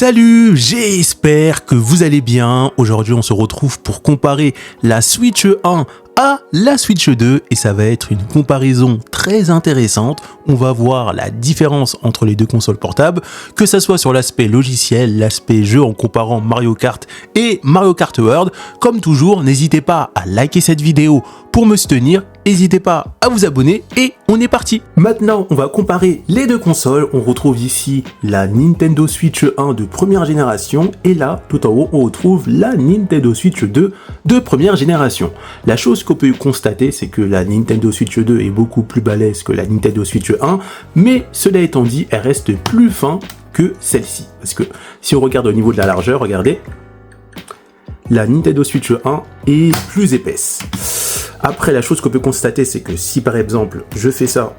Salut, j'espère que vous allez bien. Aujourd'hui, on se retrouve pour comparer la Switch 1 à la Switch 2 et ça va être une comparaison très intéressante. On va voir la différence entre les deux consoles portables, que ça soit sur l'aspect logiciel, l'aspect jeu en comparant Mario Kart et Mario Kart World. Comme toujours, n'hésitez pas à liker cette vidéo pour me soutenir, n'hésitez pas à vous abonner et on est parti. Maintenant, on va comparer les deux consoles. On retrouve ici la Nintendo Switch 1 de première génération et là, tout en haut, on retrouve la Nintendo Switch 2 de première génération. La chose qu'on peut constater, c'est que la Nintendo Switch 2 est beaucoup plus balèze que la Nintendo Switch 1, mais cela étant dit, elle reste plus fin que celle-ci. Parce que si on regarde au niveau de la largeur, regardez, la Nintendo Switch 1 est plus épaisse. Après, la chose qu'on peut constater, c'est que si par exemple, je fais ça,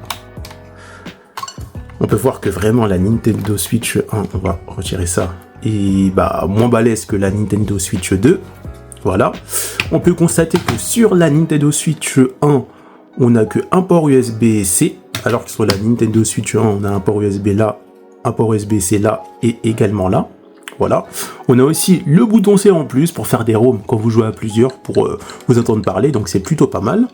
on peut voir que vraiment la Nintendo Switch 1, on va retirer ça, est moins balèze que la Nintendo Switch 2. Voilà. On peut constater que sur la Nintendo Switch 1, on n'a que un port USB-C, alors que sur la Nintendo Switch 1, on a un port USB là, un port USB-C là et également là. Voilà. On a aussi le bouton C en plus pour faire des roams quand vous jouez à plusieurs pour vous entendre parler, donc c'est plutôt pas mal.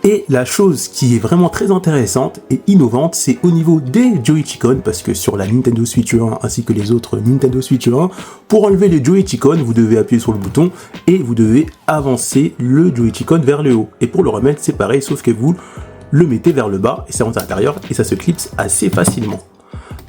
Et la chose qui est vraiment très intéressante et innovante, c'est au niveau des Joy-Con, parce que sur la Nintendo Switch 1 ainsi que les autres Nintendo Switch 1, pour enlever les Joy-Con, vous devez appuyer sur le bouton et vous devez avancer le Joy-Con vers le haut. Et pour le remettre, c'est pareil, sauf que vous le mettez vers le bas et ça rentre à l'intérieur et ça se clipse assez facilement.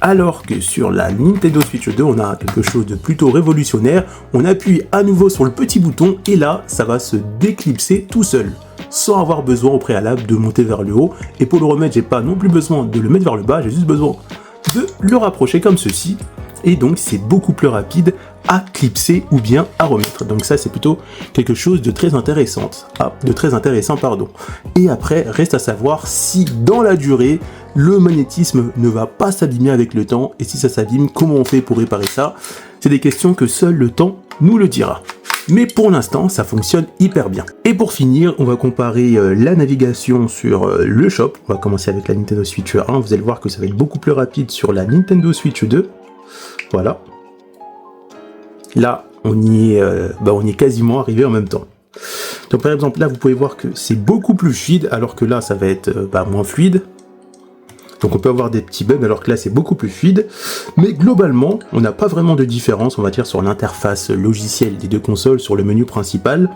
Alors que sur la Nintendo Switch 2, on a quelque chose de plutôt révolutionnaire. On appuie à nouveau sur le petit bouton et là, ça va se déclipser tout seul, sans avoir besoin au préalable de monter vers le haut. Et pour le remettre, j'ai pas non plus besoin de le mettre vers le bas, j'ai juste besoin de le rapprocher comme ceci. Et donc, c'est beaucoup plus rapide à clipser ou bien à remettre. Donc ça, c'est plutôt quelque chose de très intéressant. Et après, reste à savoir si dans la durée, le magnétisme ne va pas s'abîmer avec le temps. Et si ça s'abîme, comment on fait pour réparer ça? C'est des questions que seul le temps nous le dira. Mais pour l'instant, ça fonctionne hyper bien. Et pour finir, on va comparer la navigation sur le shop. On va commencer avec la Nintendo Switch 1. Vous allez voir que ça va être beaucoup plus rapide sur la Nintendo Switch 2. Voilà. Là, on y est quasiment arrivé en même temps. Donc par exemple, là, vous pouvez voir que c'est beaucoup plus fluide, alors que là, ça va être moins fluide. Donc on peut avoir des petits bugs, alors que là, c'est beaucoup plus fluide. Mais globalement, on n'a pas vraiment de différence, on va dire, sur l'interface logicielle des deux consoles, sur le menu principal.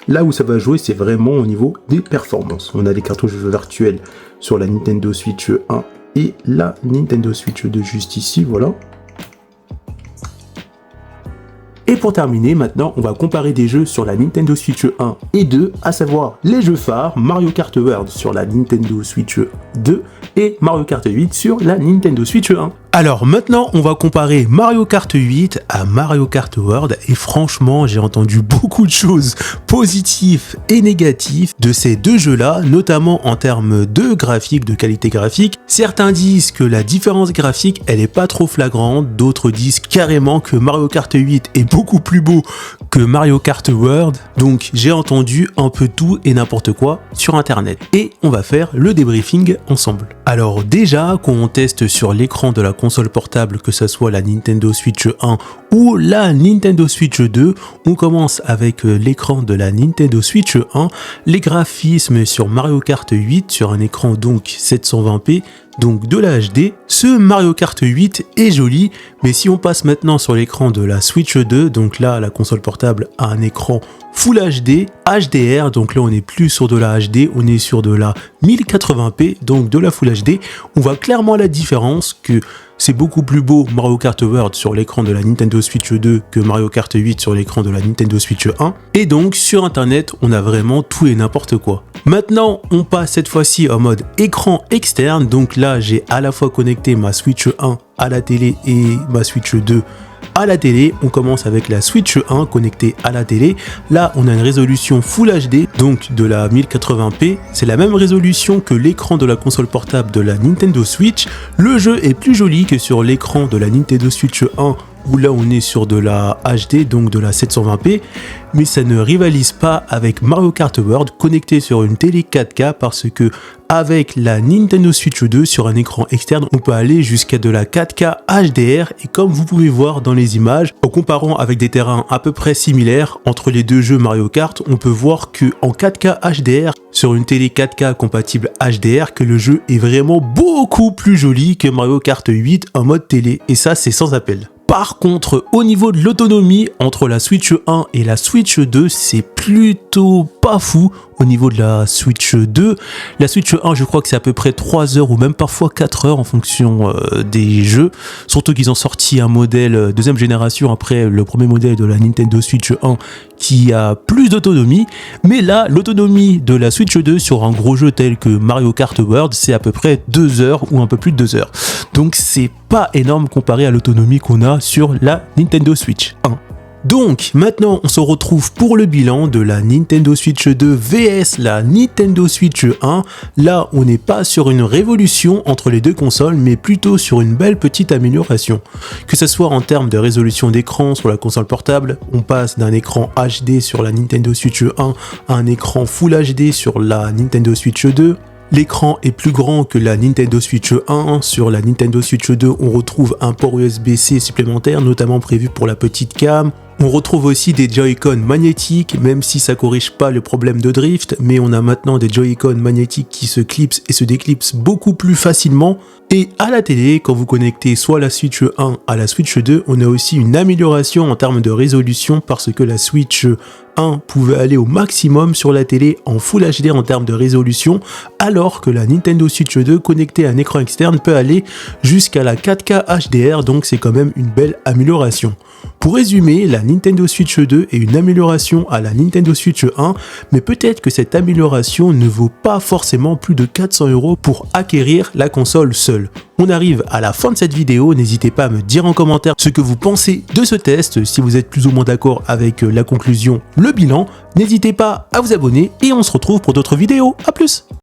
Là où ça va jouer, c'est vraiment au niveau des performances. On a des cartouches virtuelles sur la Nintendo Switch 1 et la Nintendo Switch 2 juste ici, voilà. Et pour terminer, maintenant, on va comparer des jeux sur la Nintendo Switch 1 et 2, à savoir les jeux phares, Mario Kart World sur la Nintendo Switch 2 et Mario Kart 8 sur la Nintendo Switch 1. Alors maintenant, on va comparer Mario Kart 8 à Mario Kart World et franchement, j'ai entendu beaucoup de choses positives et négatives de ces deux jeux-là, notamment en termes de graphique, de qualité graphique. Certains disent que la différence graphique, elle est pas trop flagrante, d'autres disent carrément que Mario Kart 8 est beaucoup plus beau que Mario Kart World. Donc j'ai entendu un peu tout et n'importe quoi sur internet. Et on va faire le débriefing ensemble. Alors déjà, quand on teste sur l'écran de la console portable, que ce soit la Nintendo Switch 1 ou la Nintendo Switch 2, on commence avec l'écran de la Nintendo Switch 1, les graphismes sur Mario Kart 8 sur un écran donc 720p, donc de la HD. Ce Mario Kart 8 est joli, mais si on passe maintenant sur l'écran de la Switch 2, donc là la console portable a un écran Full HD, HDR, donc là on n'est plus sur de la HD, on est sur de la 1080p, donc de la Full HD. On voit clairement la différence que c'est beaucoup plus beau Mario Kart World sur l'écran de la Nintendo Switch 2 que Mario Kart 8 sur l'écran de la Nintendo Switch 1. Et donc sur internet, on a vraiment tout et n'importe quoi. Maintenant, on passe cette fois-ci en mode écran externe. Donc là, j'ai à la fois connecté ma Switch 1 à la télé et ma Switch 2 à la télé. On commence avec la Switch 1 connectée à la télé. Là, on a une résolution Full HD, donc de la 1080p. C'est la même résolution que l'écran de la console portable de la Nintendo Switch. Le jeu est plus joli que sur l'écran de la Nintendo Switch 1 où là on est sur de la HD, donc de la 720p, mais ça ne rivalise pas avec Mario Kart World connecté sur une télé 4K parce que avec la Nintendo Switch 2 sur un écran externe, on peut aller jusqu'à de la 4K HDR et comme vous pouvez voir dans les images, en comparant avec des terrains à peu près similaires entre les deux jeux Mario Kart, on peut voir que en 4K HDR sur une télé 4K compatible HDR que le jeu est vraiment beaucoup plus joli que Mario Kart 8 en mode télé et ça c'est sans appel. Par contre, au niveau de l'autonomie, entre la Switch 1 et la Switch 2, c'est plutôt pas fou au niveau de la Switch 2. La Switch 1, je crois que c'est à peu près 3 heures ou même parfois 4 heures en fonction des jeux. Surtout qu'ils ont sorti un modèle deuxième génération après le premier modèle de la Nintendo Switch 1 qui a plus d'autonomie. Mais là, l'autonomie de la Switch 2 sur un gros jeu tel que Mario Kart World, c'est à peu près 2 heures ou un peu plus de 2 heures. Donc c'est pas énorme comparé à l'autonomie qu'on a sur la Nintendo Switch 1. Donc maintenant on se retrouve pour le bilan de la Nintendo Switch 2 vs la Nintendo Switch 1. Là on n'est pas sur une révolution entre les deux consoles mais plutôt sur une belle petite amélioration. Que ce soit en termes de résolution d'écran sur la console portable, on passe d'un écran HD sur la Nintendo Switch 1 à un écran Full HD sur la Nintendo Switch 2. L'écran est plus grand que la Nintendo Switch 1. Sur la Nintendo Switch 2, on retrouve un port USB-C supplémentaire, notamment prévu pour la petite cam. On retrouve aussi des Joy-Con magnétiques, même si ça corrige pas le problème de drift, mais on a maintenant des Joy-Con magnétiques qui se clipsent et se déclipsent beaucoup plus facilement. Et à la télé, quand vous connectez soit la Switch 1 à la Switch 2, on a aussi une amélioration en termes de résolution parce que la Switch 1 pouvait aller au maximum sur la télé en Full HD en termes de résolution, alors que la Nintendo Switch 2 connectée à un écran externe peut aller jusqu'à la 4K HDR, donc c'est quand même une belle amélioration. Pour résumer, la Nintendo Switch 2 est une amélioration à la Nintendo Switch 1, mais peut-être que cette amélioration ne vaut pas forcément plus de 400 € pour acquérir la console seule. On arrive à la fin de cette vidéo, n'hésitez pas à me dire en commentaire ce que vous pensez de ce test, si vous êtes plus ou moins d'accord avec la conclusion, le bilan, n'hésitez pas à vous abonner et on se retrouve pour d'autres vidéos, à plus!